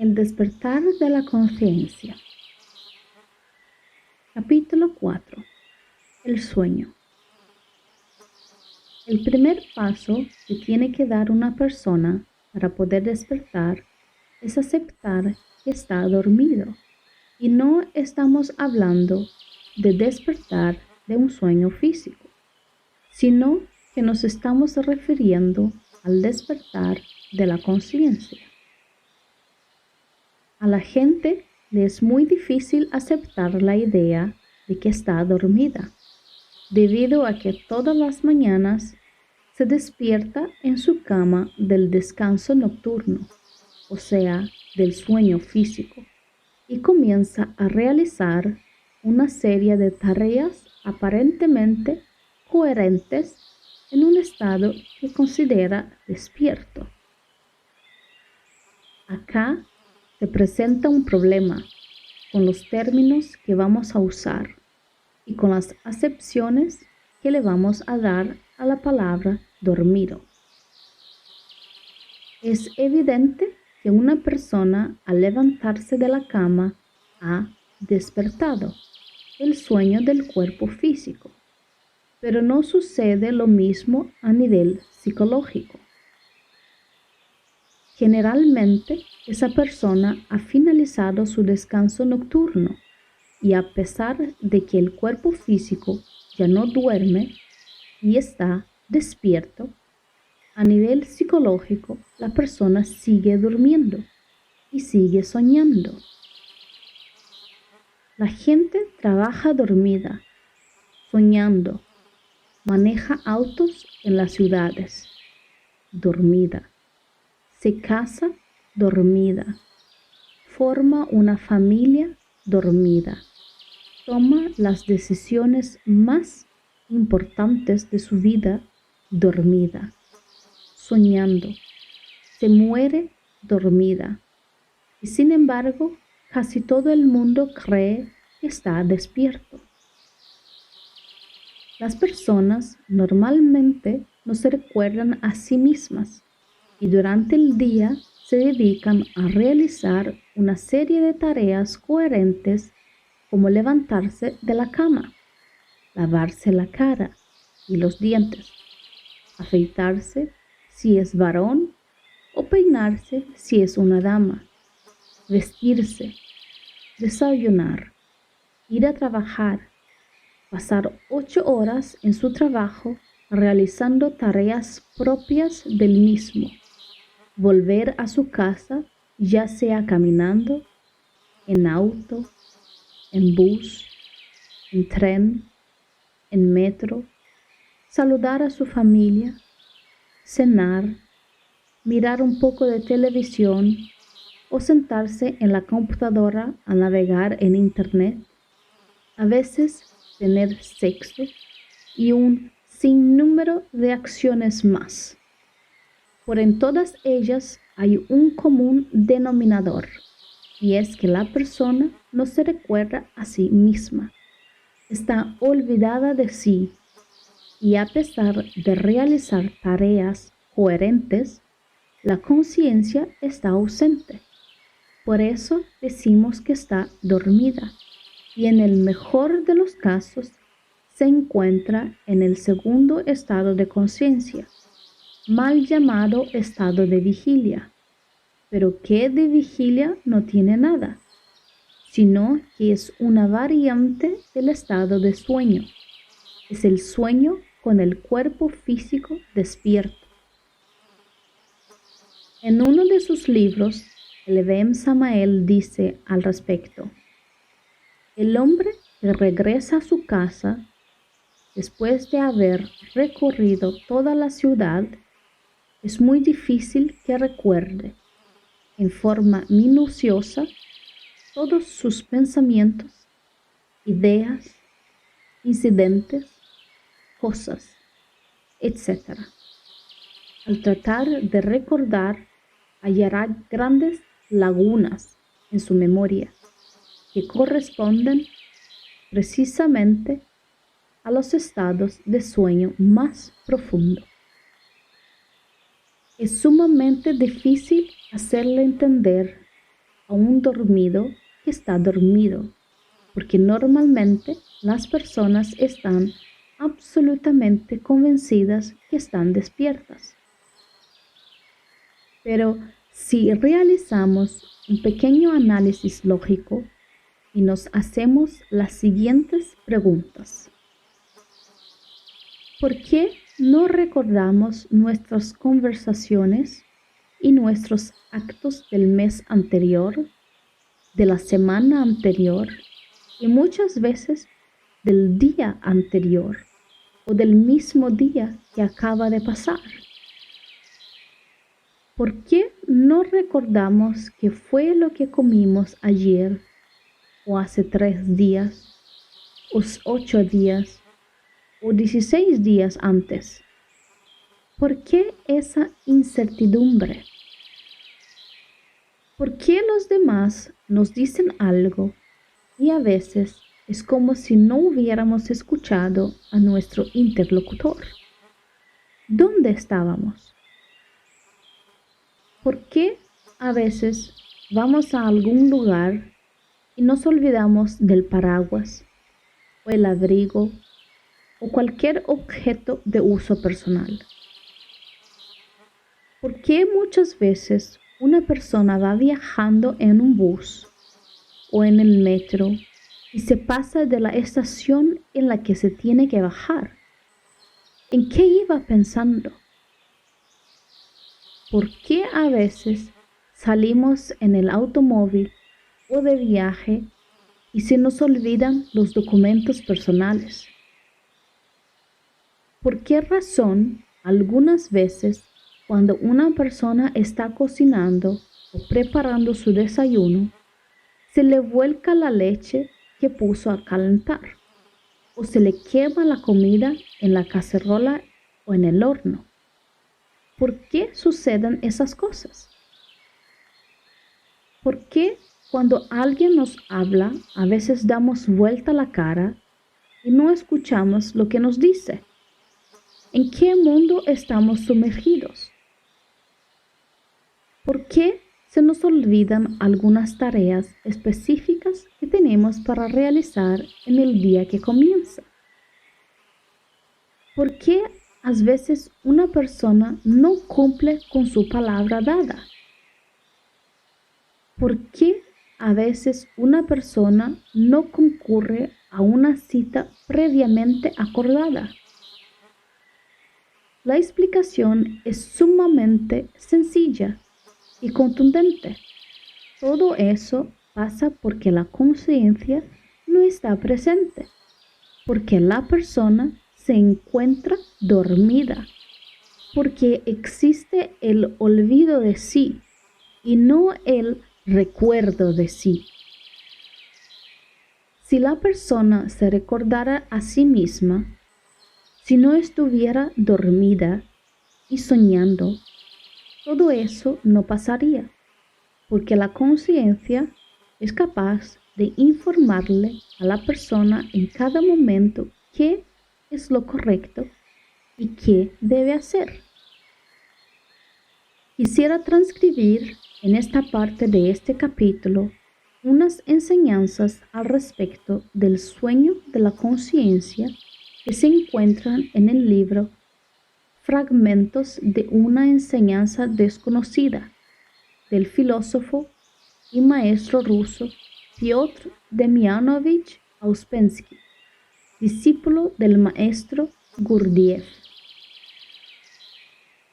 El despertar de la conciencia. Capítulo 4. El sueño. El primer paso que tiene que dar una persona para poder despertar es aceptar que está dormido. Y no estamos hablando de despertar de un sueño físico, sino que nos estamos refiriendo al despertar de la conciencia. A la gente le es muy difícil aceptar la idea de que está dormida, debido a que todas las mañanas se despierta en su cama del descanso nocturno, o sea, del sueño físico, y comienza a realizar una serie de tareas aparentemente coherentes en un estado que considera despierto. Acá se presenta un problema con los términos que vamos a usar y con las acepciones que le vamos a dar a la palabra dormido. Es evidente que una persona al levantarse de la cama ha despertado el sueño del cuerpo físico, pero no sucede lo mismo a nivel psicológico. Generalmente, esa persona ha finalizado su descanso nocturno y a pesar de que el cuerpo físico ya no duerme y está despierto, a nivel psicológico la persona sigue durmiendo y sigue soñando. La gente trabaja dormida, soñando, maneja autos en las ciudades, dormida. Se casa dormida, forma una familia dormida, toma las decisiones más importantes de su vida dormida, soñando, se muere dormida y sin embargo casi todo el mundo cree que está despierto. Las personas normalmente no se recuerdan a sí mismas y durante el día se dedican a realizar una serie de tareas coherentes como levantarse de la cama, lavarse la cara y los dientes, afeitarse si es varón o peinarse si es una dama, vestirse, desayunar, ir a trabajar, pasar 8 horas en su trabajo realizando tareas propias del mismo, volver a su casa ya sea caminando, en auto, en bus, en tren, en metro, saludar a su familia, cenar, mirar un poco de televisión o sentarse en la computadora a navegar en internet, a veces tener sexo y un sinnúmero de acciones más. Por en todas ellas hay un común denominador, y es que la persona no se recuerda a sí misma, está olvidada de sí, y a pesar de realizar tareas coherentes, la conciencia está ausente. Por eso decimos que está dormida, y en el mejor de los casos se encuentra en el segundo estado de conciencia, mal llamado estado de vigilia, pero que de vigilia no tiene nada, sino que es una variante del estado de sueño. Es el sueño con el cuerpo físico despierto. En uno de sus libros, el Ibn Samael dice al respecto: el hombre que regresa a su casa después de haber recorrido toda la ciudad, es muy difícil que recuerde en forma minuciosa todos sus pensamientos, ideas, incidentes, cosas, etc. Al tratar de recordar, hallará grandes lagunas en su memoria que corresponden precisamente a los estados de sueño más profundo. Es sumamente difícil hacerle entender a un dormido que está dormido, porque normalmente las personas están absolutamente convencidas que están despiertas. Pero si realizamos un pequeño análisis lógico y nos hacemos las siguientes preguntas. ¿Por qué no recordamos nuestras conversaciones y nuestros actos del mes anterior, de la semana anterior y muchas veces del día anterior o del mismo día que acaba de pasar? ¿Por qué no recordamos qué fue lo que comimos ayer o hace 3 días o 8 días o 16 días antes? ¿Por qué esa incertidumbre? ¿Por qué los demás nos dicen algo y a veces es como si no hubiéramos escuchado a nuestro interlocutor? ¿Dónde estábamos? ¿Por qué a veces vamos a algún lugar y nos olvidamos del paraguas o el abrigo o cualquier objeto de uso personal? ¿Por qué muchas veces una persona va viajando en un bus o en el metro y se pasa de la estación en la que se tiene que bajar? ¿En qué iba pensando? ¿Por qué a veces salimos en el automóvil o de viaje y se nos olvidan los documentos personales? ¿Por qué razón algunas veces cuando una persona está cocinando o preparando su desayuno, se le vuelca la leche que puso a calentar o se le quema la comida en la cacerola o en el horno? ¿Por qué suceden esas cosas? ¿Por qué cuando alguien nos habla a veces damos vuelta la cara y no escuchamos lo que nos dice? ¿En qué mundo estamos sumergidos? ¿Por qué se nos olvidan algunas tareas específicas que tenemos para realizar en el día que comienza? ¿Por qué a veces una persona no cumple con su palabra dada? ¿Por qué a veces una persona no concurre a una cita previamente acordada? La explicación es sumamente sencilla y contundente. Todo eso pasa porque la conciencia no está presente, porque la persona se encuentra dormida, porque existe el olvido de sí y no el recuerdo de sí. Si la persona se recordara a sí misma, si no estuviera dormida y soñando, todo eso no pasaría, porque la conciencia es capaz de informarle a la persona en cada momento qué es lo correcto y qué debe hacer. Quisiera transcribir en esta parte de este capítulo unas enseñanzas al respecto del sueño de la conciencia que se encuentran en el libro Fragmentos de una enseñanza desconocida del filósofo y maestro ruso Piotr Demyanovich Ouspensky, discípulo del maestro Gurdjieff.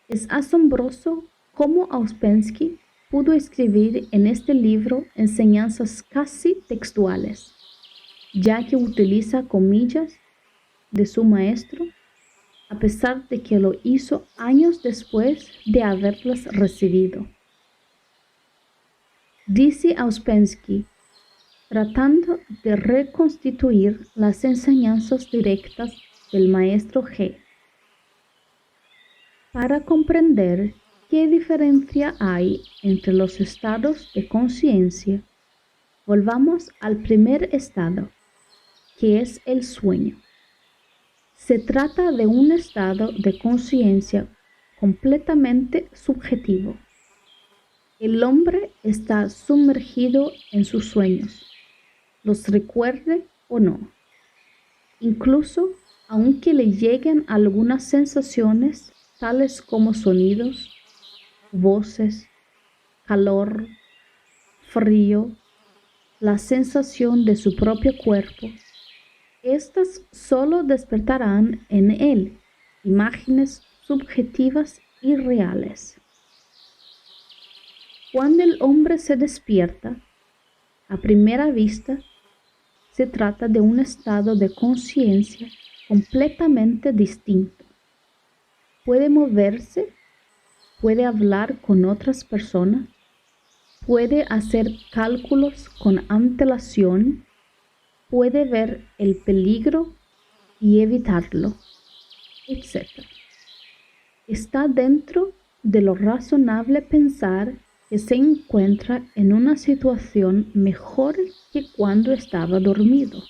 Es asombroso cómo Ouspensky pudo escribir en este libro enseñanzas casi textuales, ya que utiliza comillas de su maestro, a pesar de que lo hizo años después de haberlas recibido. Dice Ouspensky, tratando de reconstituir las enseñanzas directas del maestro G. Para comprender qué diferencia hay entre los estados de conciencia, volvamos al primer estado, que es el sueño. Se trata de un estado de conciencia completamente subjetivo. El hombre está sumergido en sus sueños, los recuerde o no. Incluso aunque le lleguen algunas sensaciones tales como sonidos, voces, calor, frío, la sensación de su propio cuerpo, estas solo despertarán en él imágenes subjetivas y reales. Cuando el hombre se despierta, a primera vista, se trata de un estado de conciencia completamente distinto. Puede moverse, puede hablar con otras personas, puede hacer cálculos con antelación, puede ver el peligro y evitarlo, etc. Está dentro de lo razonable pensar que se encuentra en una situación mejor que cuando estaba dormido.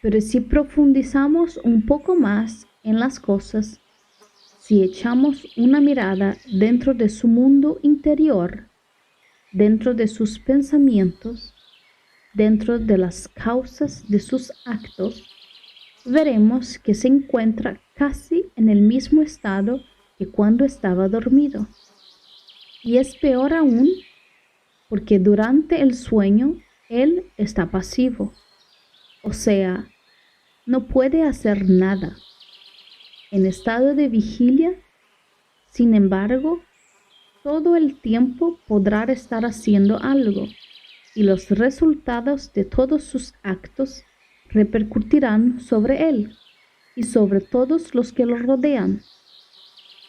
Pero si profundizamos un poco más en las cosas, si echamos una mirada dentro de su mundo interior, dentro de sus pensamientos, dentro de las causas de sus actos, veremos que se encuentra casi en el mismo estado que cuando estaba dormido. Y es peor aún porque durante el sueño él está pasivo, o sea, no puede hacer nada. En estado de vigilia, sin embargo, todo el tiempo podrá estar haciendo algo y los resultados de todos sus actos repercutirán sobre él y sobre todos los que lo rodean.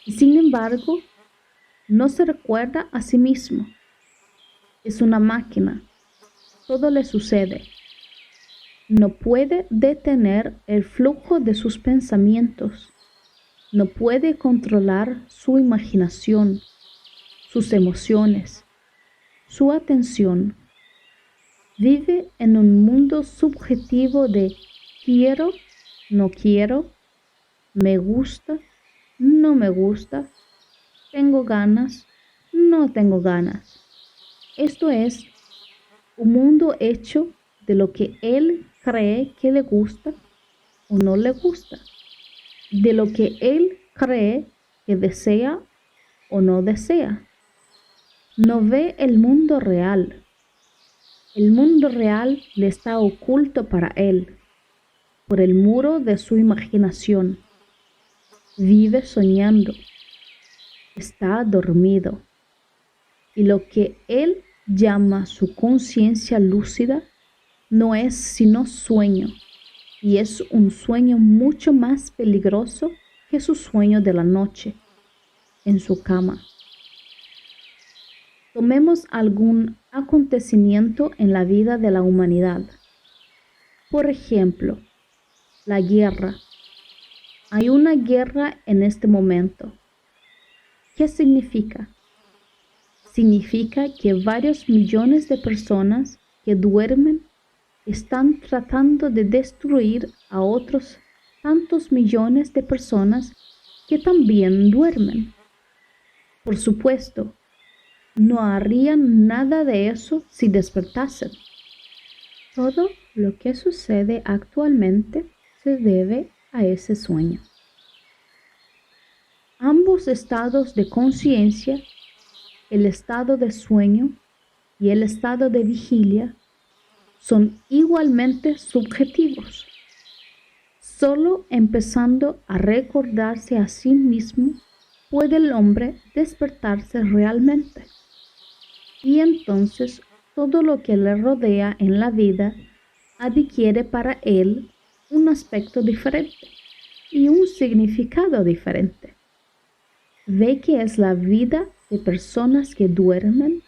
Y sin embargo, no se recuerda a sí mismo. Es una máquina. Todo le sucede. No puede detener el flujo de sus pensamientos. No puede controlar su imaginación, sus emociones, su atención. Vive en un mundo subjetivo de quiero, no quiero, me gusta, no me gusta, tengo ganas, no tengo ganas. Esto es un mundo hecho de lo que él cree que le gusta o no le gusta, de lo que él cree que desea o no desea. No ve el mundo real. El mundo real le está oculto para él, por el muro de su imaginación. Vive soñando. Está dormido. Y lo que él llama su conciencia lúcida no es sino sueño, y es un sueño mucho más peligroso que su sueño de la noche, en su cama. Tomemos algún acontecimiento en la vida de la humanidad. Por ejemplo, la guerra. Hay una guerra en este momento. ¿Qué significa? Significa que varios millones de personas que duermen están tratando de destruir a otros tantos millones de personas que también duermen. Por supuesto, no harían nada de eso si despertasen. Todo lo que sucede actualmente se debe a ese sueño. Ambos estados de conciencia, el estado de sueño y el estado de vigilia, son igualmente subjetivos. Solo empezando a recordarse a sí mismo puede el hombre despertarse realmente. Y entonces todo lo que le rodea en la vida adquiere para él un aspecto diferente y un significado diferente. Ve que es la vida de personas que duermen,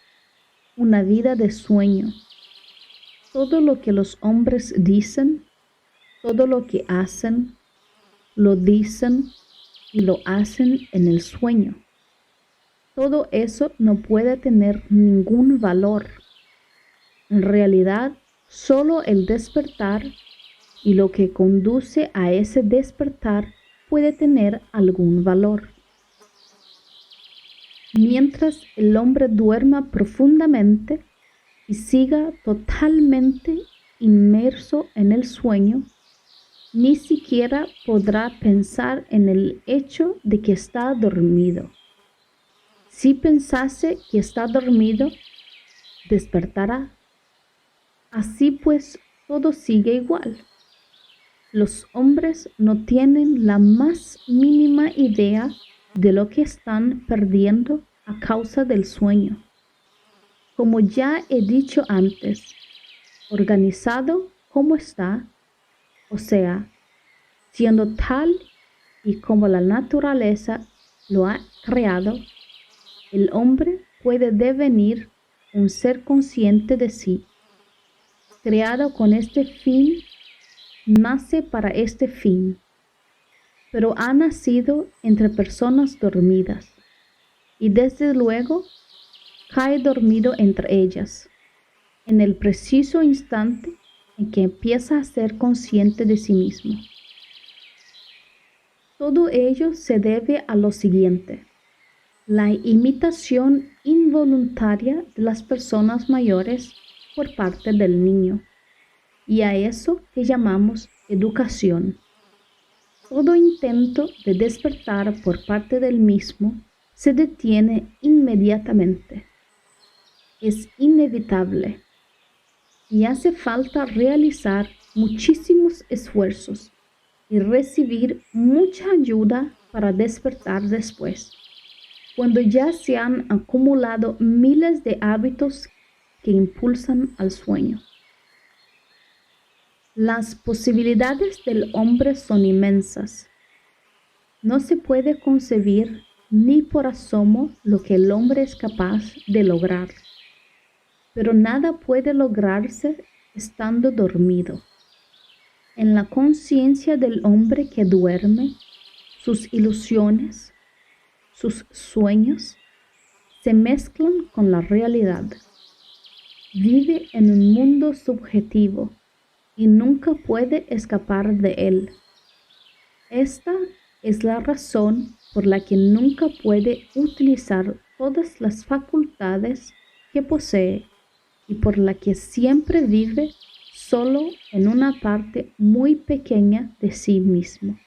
una vida de sueño. Todo lo que los hombres dicen, todo lo que hacen, lo dicen y lo hacen en el sueño. Todo eso no puede tener ningún valor. En realidad, solo el despertar y lo que conduce a ese despertar puede tener algún valor. Mientras el hombre duerma profundamente y siga totalmente inmerso en el sueño, ni siquiera podrá pensar en el hecho de que está dormido. Si pensase que está dormido, despertará. Así pues, todo sigue igual. Los hombres no tienen la más mínima idea de lo que están perdiendo a causa del sueño. Como ya he dicho antes, organizado como está, o sea, siendo tal y como la naturaleza lo ha creado, el hombre puede devenir un ser consciente de sí, creado con este fin, nace para este fin, pero ha nacido entre personas dormidas y desde luego cae dormido entre ellas, en el preciso instante en que empieza a ser consciente de sí mismo. Todo ello se debe a lo siguiente: la imitación involuntaria de las personas mayores por parte del niño, y a eso que llamamos educación. Todo intento de despertar por parte del mismo se detiene inmediatamente. Es inevitable y hace falta realizar muchísimos esfuerzos y recibir mucha ayuda para despertar después, cuando ya se han acumulado miles de hábitos que impulsan al sueño. Las posibilidades del hombre son inmensas. No se puede concebir ni por asomo lo que el hombre es capaz de lograr, pero nada puede lograrse estando dormido. En la conciencia del hombre que duerme, sus ilusiones, sus sueños, se mezclan con la realidad. Vive en un mundo subjetivo y nunca puede escapar de él. Esta es la razón por la que nunca puede utilizar todas las facultades que posee y por la que siempre vive solo en una parte muy pequeña de sí mismo.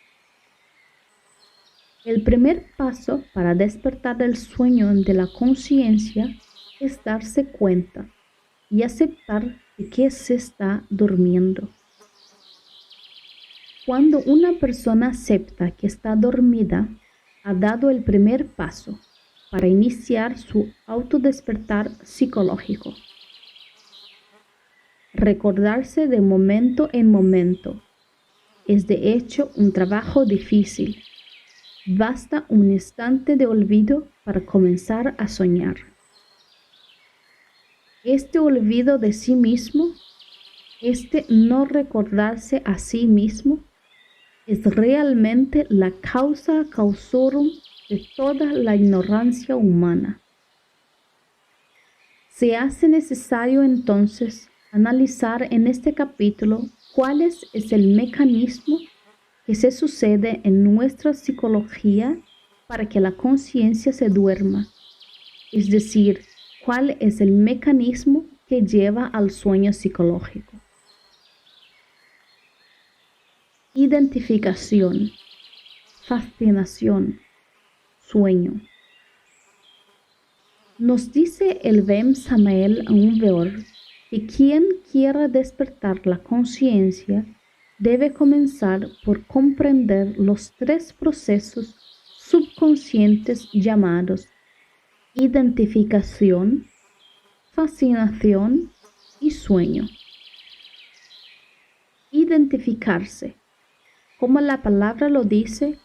El primer paso para despertar del sueño de la conciencia es darse cuenta y aceptar de que se está durmiendo. Cuando una persona acepta que está dormida, ha dado el primer paso para iniciar su autodespertar psicológico. Recordarse de momento en momento es de hecho un trabajo difícil. Basta un instante de olvido para comenzar a soñar. Este olvido de sí mismo, este no recordarse a sí mismo, es realmente la causa causorum de toda la ignorancia humana. Se hace necesario entonces analizar en este capítulo cuál es el mecanismo que se sucede en nuestra psicología para que la conciencia se duerma, es decir, cuál es el mecanismo que lleva al sueño psicológico. Identificación, fascinación, sueño. Nos dice el Bem Samael Aun Weor que quien quiera despertar la conciencia debe comenzar por comprender los tres procesos subconscientes llamados identificación, fascinación y sueño. Identificarse, como la palabra lo dice,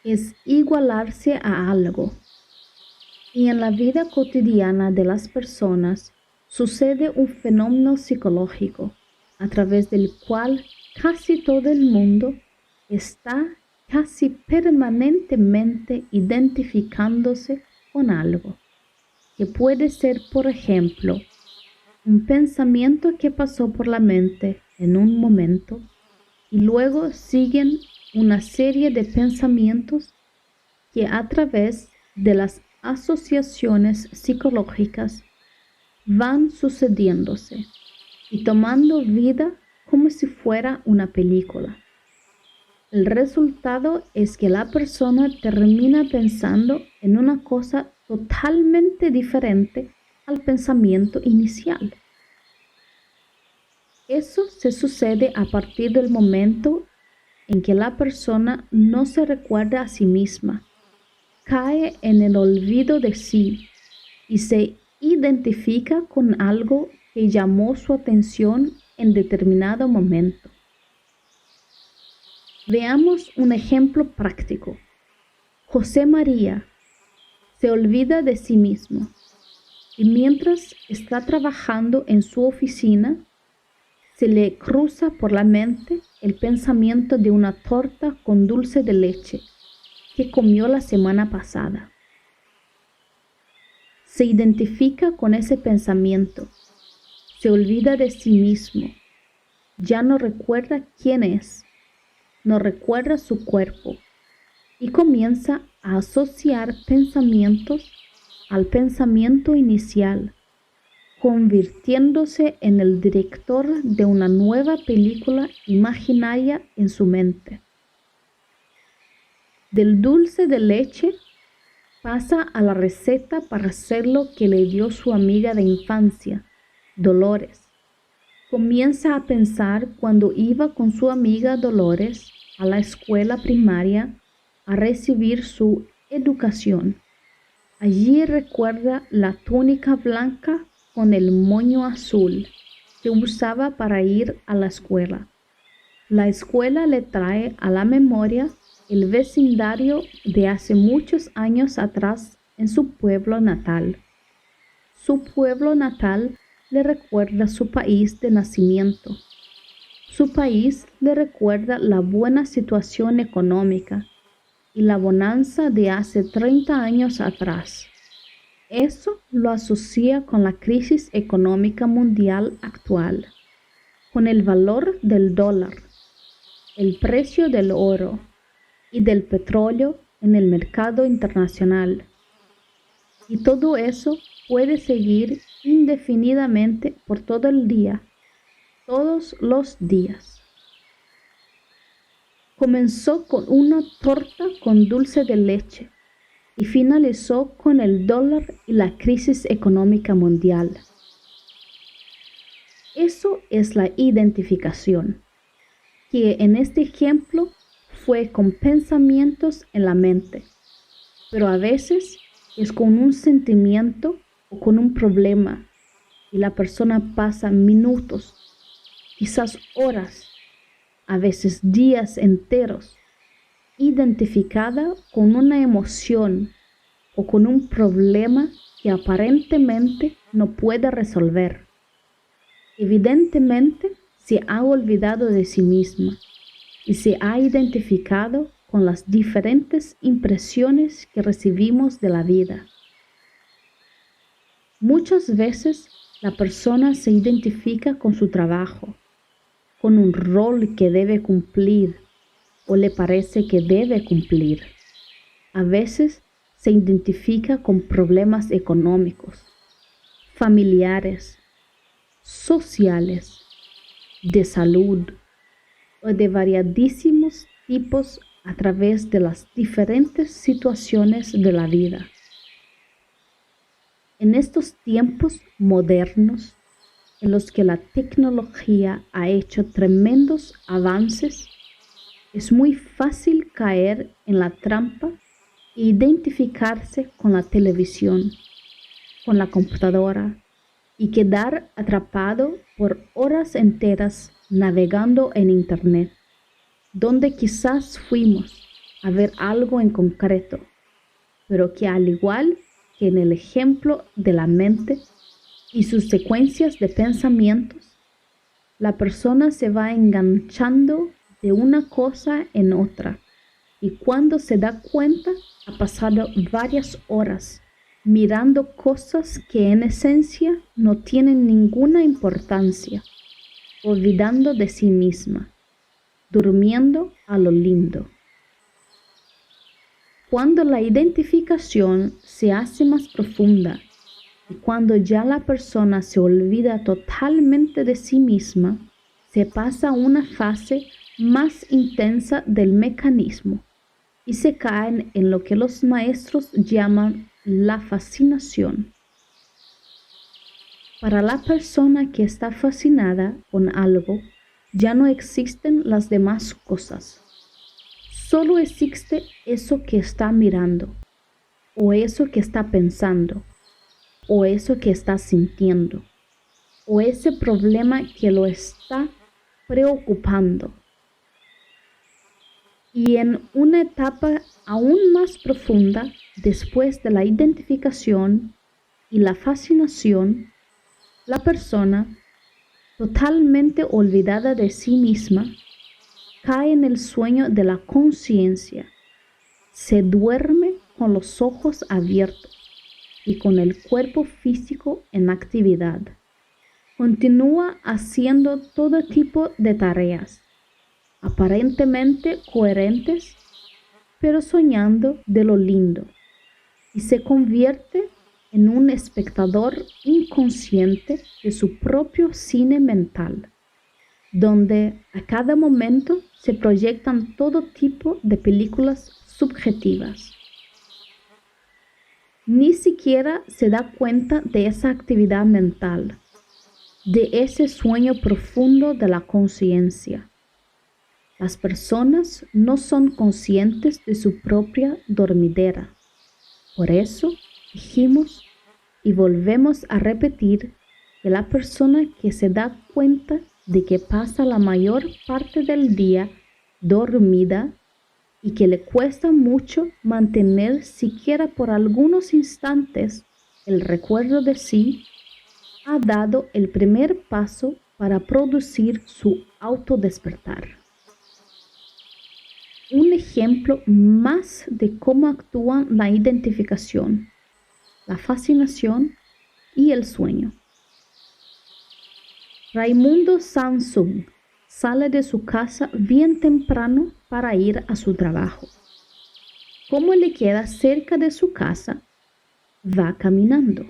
es igualarse a algo. Y en la vida cotidiana de las personas sucede un fenómeno psicológico a través del cual casi todo el mundo está casi permanentemente identificándose con algo, que puede ser, por ejemplo, un pensamiento que pasó por la mente en un momento y luego siguen una serie de pensamientos que a través de las asociaciones psicológicas van sucediéndose y tomando vida como si fuera una película. El resultado es que la persona termina pensando en una cosa totalmente diferente al pensamiento inicial. Eso se sucede a partir del momento en que la persona no se recuerda a sí misma, cae en el olvido de sí y se identifica con algo que llamó su atención en determinado momento. Veamos un ejemplo práctico. José María se olvida de sí mismo y mientras está trabajando en su oficina, se le cruza por la mente el pensamiento de una torta con dulce de leche que comió la semana pasada. Se identifica con ese pensamiento, se olvida de sí mismo, ya no recuerda quién es, no recuerda su cuerpo y comienza a asociar pensamientos al pensamiento inicial, convirtiéndose en el director de una nueva película imaginaria en su mente. Del dulce de leche pasa a la receta para hacer lo que le dio su amiga de infancia, Dolores. Comienza a pensar cuando iba con su amiga Dolores a la escuela primaria a recibir su educación. Allí recuerda la túnica blanca con el moño azul que usaba para ir a la escuela. La escuela le trae a la memoria el vecindario de hace muchos años atrás en su pueblo natal. Su pueblo natal le recuerda su país de nacimiento. Su país le recuerda la buena situación económica y la bonanza de hace 30 años atrás. Eso lo asocia con la crisis económica mundial actual, con el valor del dólar, el precio del oro y del petróleo en el mercado internacional. Y todo eso puede seguir indefinidamente por todo el día, todos los días. Comenzó con una torta con dulce de leche y finalizó con el dólar y la crisis económica mundial. Eso es la identificación, que en este ejemplo fue con pensamientos en la mente, pero a veces es con un sentimiento o con un problema y la persona pasa minutos, quizás horas, a veces días enteros, identificada con una emoción o con un problema que aparentemente no puede resolver. Evidentemente se ha olvidado de sí misma y se ha identificado con las diferentes impresiones que recibimos de la vida. Muchas veces la persona se identifica con su trabajo, con un rol que debe cumplir o le parece que debe cumplir. A veces se identifica con problemas económicos, familiares, sociales, de salud o de variadísimos tipos a través de las diferentes situaciones de la vida. En estos tiempos modernos, en los que la tecnología ha hecho tremendos avances, es muy fácil caer en la trampa e identificarse con la televisión, con la computadora y quedar atrapado por horas enteras navegando en Internet, donde quizás fuimos a ver algo en concreto, pero que al igual que en el ejemplo de la mente y sus secuencias de pensamientos, la persona se va enganchando de una cosa en otra y cuando se da cuenta ha pasado varias horas mirando cosas que en esencia no tienen ninguna importancia, olvidando de sí misma, durmiendo a lo lindo. Cuando la identificación se hace más profunda y cuando ya la persona se olvida totalmente de sí misma, se pasa a una fase más intensa del mecanismo y se caen en lo que los maestros llaman la fascinación. Para la persona que está fascinada con algo, ya no existen las demás cosas. Solo existe eso que está mirando, o eso que está pensando, o eso que está sintiendo, o ese problema que lo está preocupando. Y en una etapa aún más profunda, después de la identificación y la fascinación, la persona, totalmente olvidada de sí misma, cae en el sueño de la conciencia. Se duerme con los ojos abiertos y con el cuerpo físico en actividad. Continúa haciendo todo tipo de tareas, aparentemente coherentes, pero soñando de lo lindo, y se convierte en un espectador inconsciente de su propio cine mental, donde a cada momento se proyectan todo tipo de películas subjetivas. Ni siquiera se da cuenta de esa actividad mental, de ese sueño profundo de la conciencia. Las personas no son conscientes de su propia dormidera. Por eso dijimos y volvemos a repetir que la persona que se da cuenta de que pasa la mayor parte del día dormida y que le cuesta mucho mantener siquiera por algunos instantes el recuerdo de sí, ha dado el primer paso para producir su autodespertar. Un ejemplo más de cómo actúan la identificación, la fascinación y el sueño. Raimundo Samsung sale de su casa bien temprano para ir a su trabajo. Como le queda cerca de su casa, va caminando.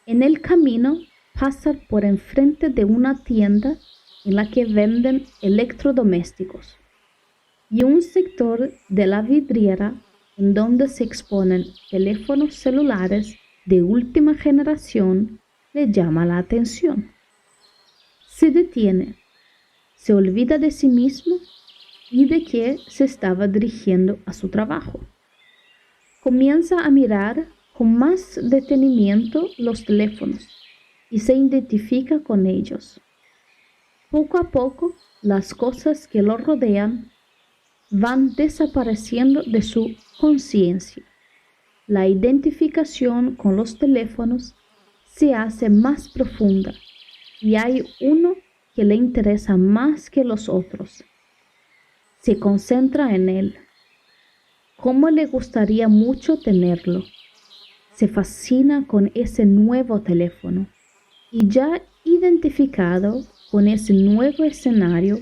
En el camino pasa por enfrente de una tienda en la que venden electrodomésticos y un sector de la vidriera en donde se exponen teléfonos celulares de última generación le llama la atención. Se detiene, se olvida de sí mismo y de que se estaba dirigiendo a su trabajo. Comienza a mirar con más detenimiento los teléfonos y se identifica con ellos. Poco a poco, las cosas que lo rodean van desapareciendo de su conciencia. La identificación con los teléfonos se hace más profunda y hay uno que le interesa más que los otros. Se concentra en él. ¿Cómo le gustaría mucho tenerlo? Se fascina con ese nuevo teléfono y ya identificado con ese nuevo escenario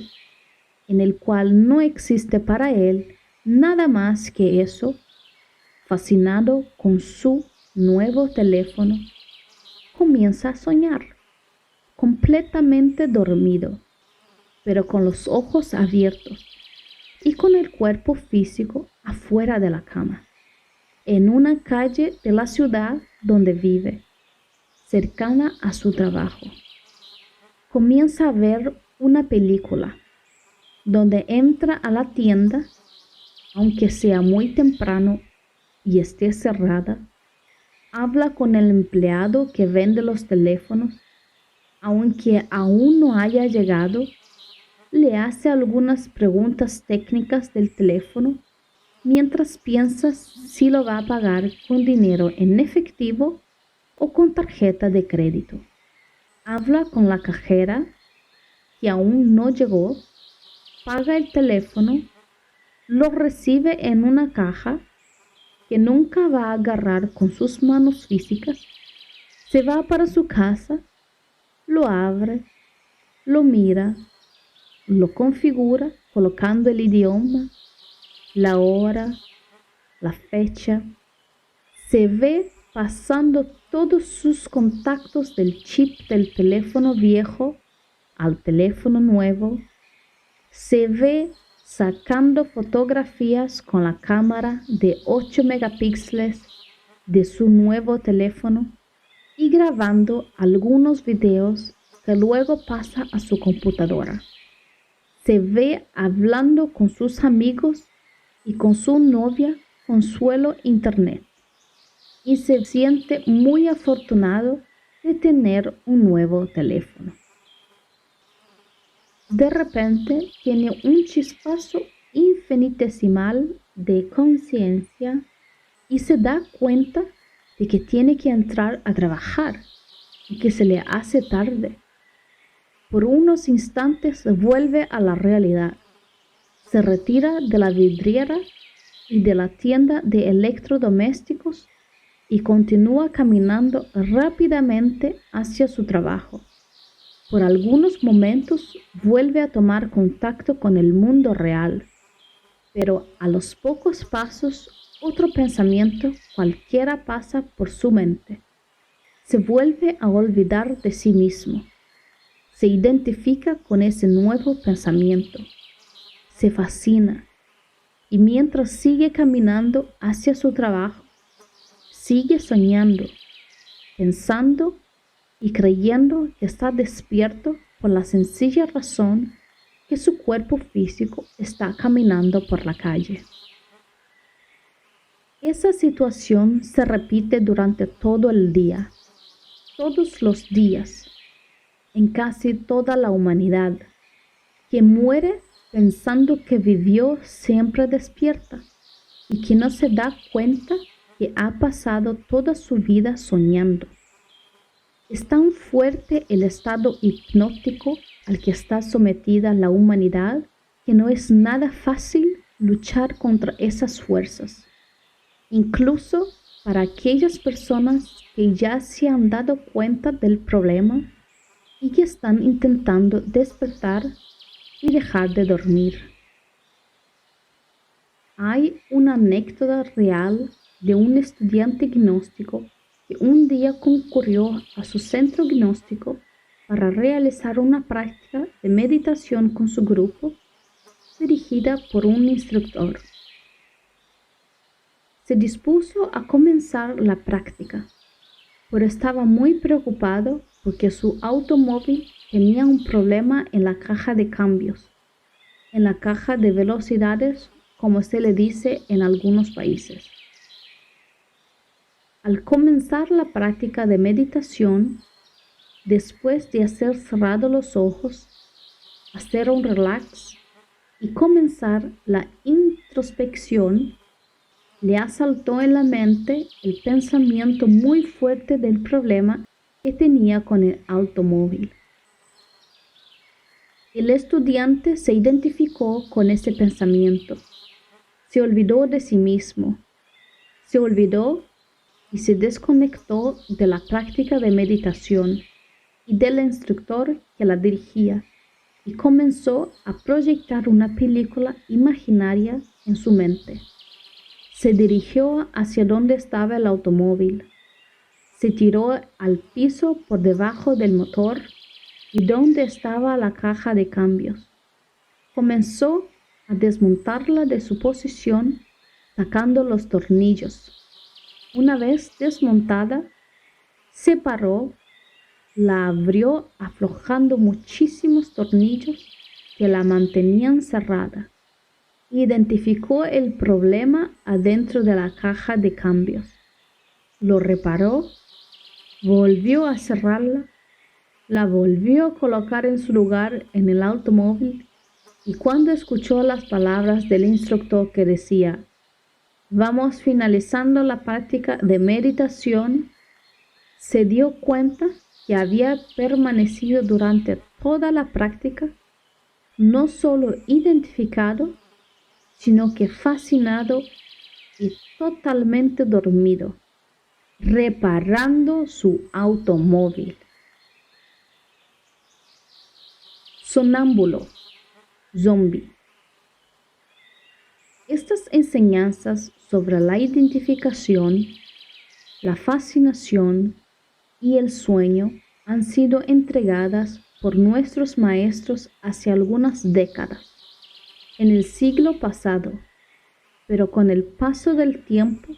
en el cual no existe para él nada más que eso, fascinado con su nuevo teléfono, comienza a soñar, completamente dormido, pero con los ojos abiertos y con el cuerpo físico afuera de la cama, en una calle de la ciudad donde vive, cercana a su trabajo. Comienza a ver una película donde entra a la tienda, aunque sea muy temprano y esté cerrada, habla con el empleado que vende los teléfonos, aunque aún no haya llegado, le hace algunas preguntas técnicas del teléfono mientras piensa si lo va a pagar con dinero en efectivo o con tarjeta de crédito. Habla con la cajera que aún no llegó, paga el teléfono, lo recibe en una caja que nunca va a agarrar con sus manos físicas, se va para su casa, lo abre, lo mira, lo configura colocando el idioma, la hora, la fecha. Se ve pasando todos sus contactos del chip del teléfono viejo al teléfono nuevo. Se ve sacando fotografías con la cámara de 8 megapíxeles de su nuevo teléfono y grabando algunos videos que luego pasa a su computadora. Se ve hablando con sus amigos y con su novia Consuelo Internet y se siente muy afortunado de tener un nuevo teléfono. De repente tiene un chispazo infinitesimal de conciencia y se da cuenta de que tiene que entrar a trabajar y que se le hace tarde. Por unos instantes vuelve a la realidad. Se retira de la vidriera y de la tienda de electrodomésticos y continúa caminando rápidamente hacia su trabajo. Por algunos momentos vuelve a tomar contacto con el mundo real, pero a los pocos pasos otro pensamiento cualquiera pasa por su mente. Se vuelve a olvidar de sí mismo. Se identifica con ese nuevo pensamiento. Se fascina y mientras sigue caminando hacia su trabajo, sigue soñando, pensando y creyendo que está despierto por la sencilla razón que su cuerpo físico está caminando por la calle. Esa situación se repite durante todo el día, todos los días, en casi toda la humanidad, que muere pensando que vivió siempre despierta y que no se da cuenta que ha pasado toda su vida soñando. Es tan fuerte el estado hipnótico al que está sometida la humanidad que no es nada fácil luchar contra esas fuerzas, incluso para aquellas personas que ya se han dado cuenta del problema y que están intentando despertar y dejar de dormir. Hay una anécdota real de un estudiante gnóstico que un día concurrió a su centro gnóstico para realizar una práctica de meditación con su grupo, dirigida por un instructor. Se dispuso a comenzar la práctica, pero estaba muy preocupado porque su automóvil tenía un problema en la caja de cambios, en la caja de velocidades, como se le dice en algunos países. Al comenzar la práctica de meditación, después de haber cerrado los ojos, hacer un relax y comenzar la introspección, le asaltó en la mente el pensamiento muy fuerte del problema que tenía con el automóvil. El estudiante se identificó con ese pensamiento, se olvidó de sí mismo, se olvidó y se desconectó de la práctica de meditación y del instructor que la dirigía y comenzó a proyectar una película imaginaria en su mente. Se dirigió hacia donde estaba el automóvil, se tiró al piso por debajo del motor y donde estaba la caja de cambios. Comenzó a desmontarla de su posición sacando los tornillos. Una vez desmontada, se paró, la abrió aflojando muchísimos tornillos que la mantenían cerrada. Identificó el problema adentro de la caja de cambios. Lo reparó, volvió a cerrarla, la volvió a colocar en su lugar en el automóvil y cuando escuchó las palabras del instructor que decía: "Vamos finalizando la práctica de meditación", se dio cuenta que había permanecido durante toda la práctica no solo identificado, sino que fascinado y totalmente dormido, reparando su automóvil. Sonámbulo, zombie. Estas enseñanzas sobre la identificación, la fascinación y el sueño han sido entregadas por nuestros maestros hace algunas décadas, en el siglo pasado, pero con el paso del tiempo,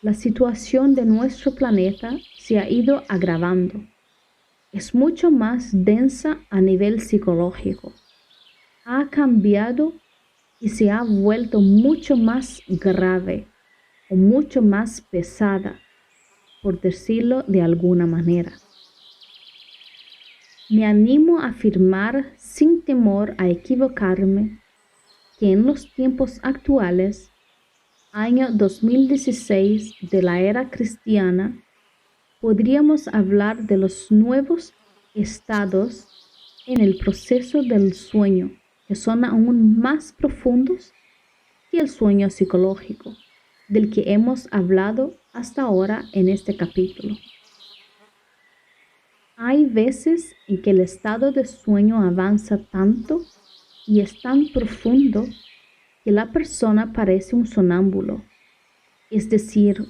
la situación de nuestro planeta se ha ido agravando. Es mucho más densa a nivel psicológico. Ha cambiado y se ha vuelto mucho más grave o mucho más pesada, por decirlo de alguna manera. Me animo a afirmar sin temor a equivocarme que en los tiempos actuales, año 2016 de la era cristiana, podríamos hablar de los nuevos estados en el proceso del sueño, que son aún más profundos que el sueño psicológico, del que hemos hablado hasta ahora en este capítulo. Hay veces en que el estado de sueño avanza tanto y es tan profundo que la persona parece un sonámbulo, es decir,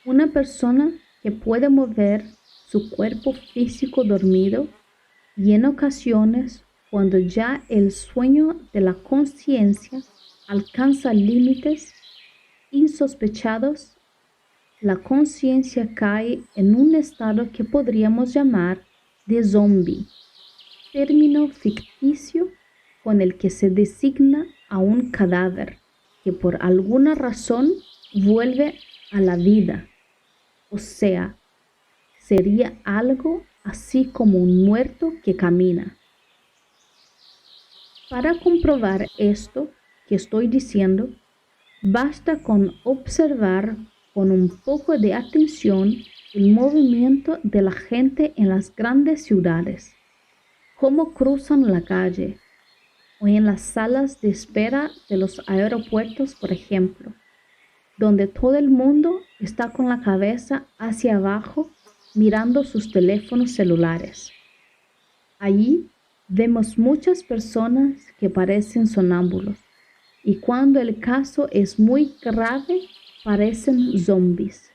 una persona que puede mover su cuerpo físico dormido y en ocasiones, cuando ya el sueño de la conciencia alcanza límites insospechados, la conciencia cae en un estado que podríamos llamar de zombie, término ficticio con el que se designa a un cadáver que por alguna razón vuelve a la vida. O sea, sería algo así como un muerto que camina. Para comprobar esto que estoy diciendo, basta con observar con un poco de atención el movimiento de la gente en las grandes ciudades, cómo cruzan la calle, o en las salas de espera de los aeropuertos, por ejemplo, donde todo el mundo está con la cabeza hacia abajo mirando sus teléfonos celulares. Allí vemos muchas personas que parecen sonámbulos y cuando el caso es muy grave parecen zombies.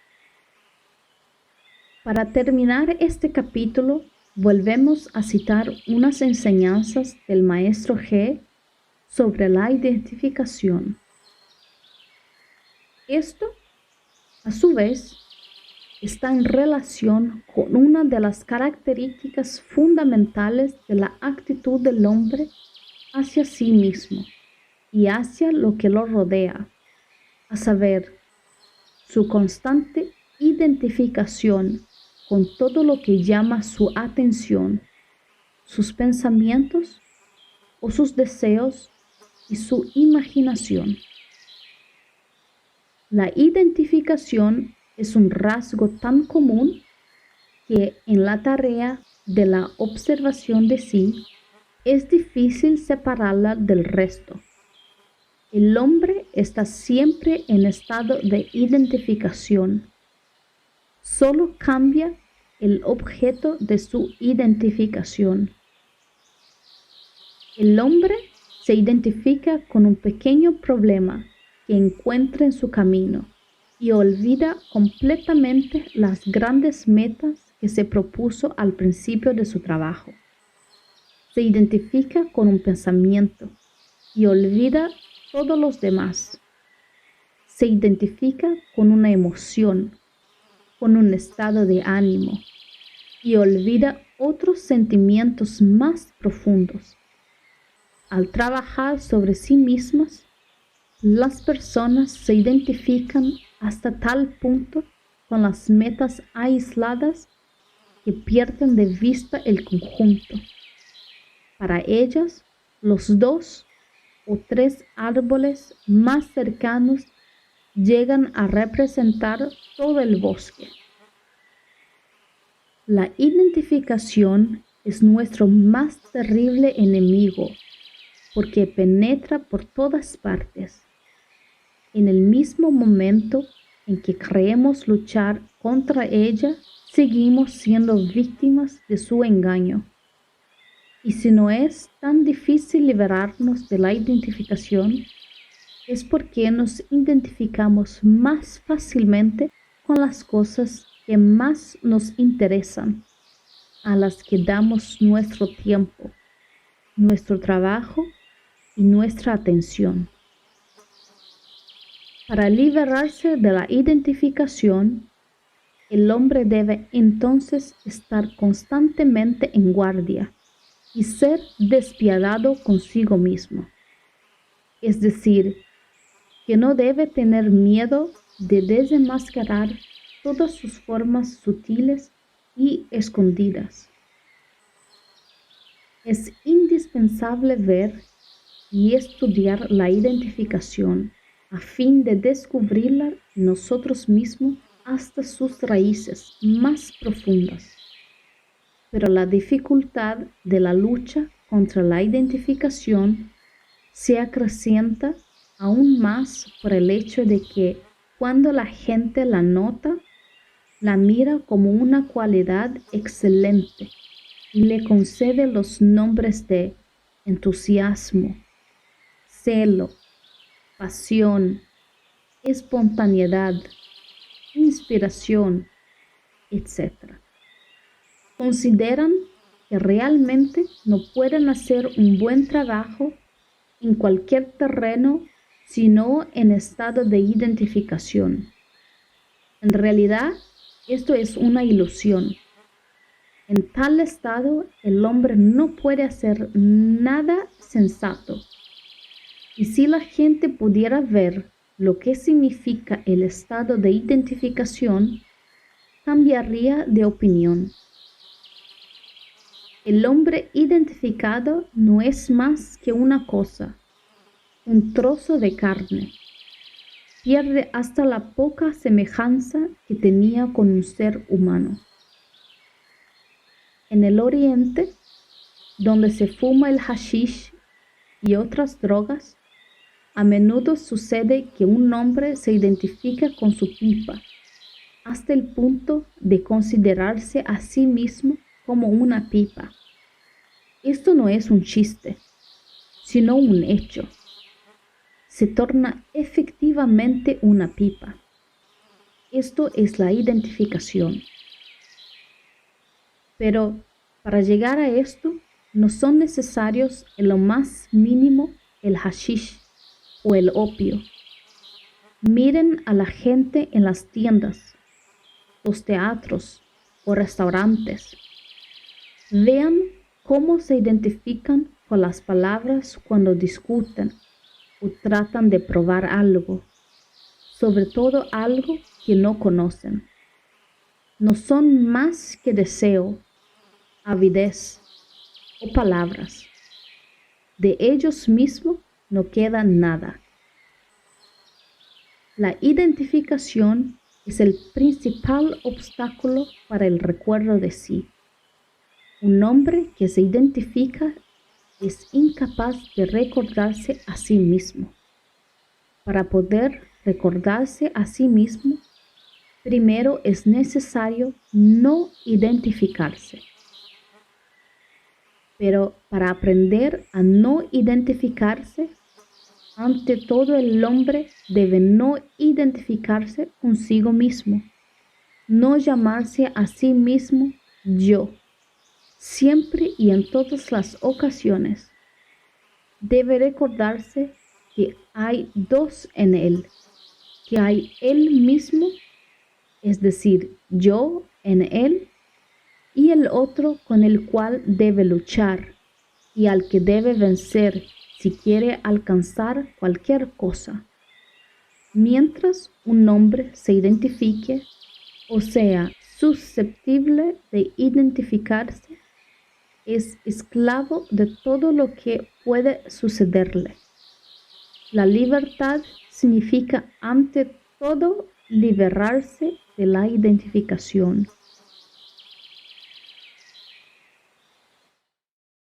Para terminar este capítulo, volvemos a citar unas enseñanzas del maestro G sobre la identificación. Esto, a su vez, está en relación con una de las características fundamentales de la actitud del hombre hacia sí mismo y hacia lo que lo rodea, a saber, su constante identificación con todo lo que llama su atención, sus pensamientos o sus deseos y su imaginación. La identificación es un rasgo tan común que en la tarea de la observación de sí es difícil separarla del resto. El hombre está siempre en estado de identificación. Solo cambia el objeto de su identificación. El hombre se identifica con un pequeño problema que encuentra en su camino y olvida completamente las grandes metas que se propuso al principio de su trabajo. Se identifica con un pensamiento y olvida todos los demás. Se identifica con una emoción, con un estado de ánimo y olvida otros sentimientos más profundos. Al trabajar sobre sí mismas, las personas se identifican hasta tal punto con las metas aisladas que pierden de vista el conjunto. Para ellas, los 2 o 3 árboles más cercanos llegan a representar todo el bosque. La identificación es nuestro más terrible enemigo porque penetra por todas partes. En el mismo momento en que creemos luchar contra ella, seguimos siendo víctimas de su engaño. Y si no es tan difícil liberarnos de la identificación, es porque nos identificamos más fácilmente con las cosas que más nos interesan, a las que damos nuestro tiempo, nuestro trabajo y nuestra atención. Para liberarse de la identificación, el hombre debe entonces estar constantemente en guardia y ser despiadado consigo mismo. Es decir, que no debe tener miedo de desenmascarar todas sus formas sutiles y escondidas. Es indispensable ver y estudiar la identificación a fin de descubrirla en nosotros mismos hasta sus raíces más profundas. Pero la dificultad de la lucha contra la identificación se acrecienta aún más por el hecho de que cuando la gente la nota, la mira como una cualidad excelente y le concede los nombres de entusiasmo, celo, pasión, espontaneidad, inspiración, etc. Consideran que realmente no pueden hacer un buen trabajo en cualquier terreno sino en estado de identificación. En realidad, esto es una ilusión. En tal estado, el hombre no puede hacer nada sensato. Y si la gente pudiera ver lo que significa el estado de identificación, cambiaría de opinión. El hombre identificado no es más que una cosa, un trozo de carne. Pierde hasta la poca semejanza que tenía con un ser humano. En el Oriente, donde se fuma el hashish y otras drogas, a menudo sucede que un hombre se identifica con su pipa, hasta el punto de considerarse a sí mismo como una pipa. Esto no es un chiste, sino un hecho. Se torna efectivamente una pipa. Esto es la identificación. Pero para llegar a esto, no son necesarios en lo más mínimo el hashish o el opio. Miren a la gente en las tiendas, los teatros o restaurantes. Vean cómo se identifican con las palabras cuando discuten o tratan de probar algo, sobre todo algo que no conocen. No son más que deseo, avidez o palabras. De ellos mismos no queda nada. La identificación es el principal obstáculo para el recuerdo de sí. Un hombre que se identifica es incapaz de recordarse a sí mismo. Para poder recordarse a sí mismo, primero es necesario no identificarse. Pero para aprender a no identificarse, ante todo el hombre debe no identificarse consigo mismo, no llamarse a sí mismo yo, siempre y en todas las ocasiones. Debe recordarse que hay dos en él, que hay él mismo, es decir, yo en él, y el otro con el cual debe luchar y al que debe vencer si quiere alcanzar cualquier cosa. Mientras un hombre se identifique, o sea, susceptible de identificarse, es esclavo de todo lo que puede sucederle. La libertad significa ante todo liberarse de la identificación.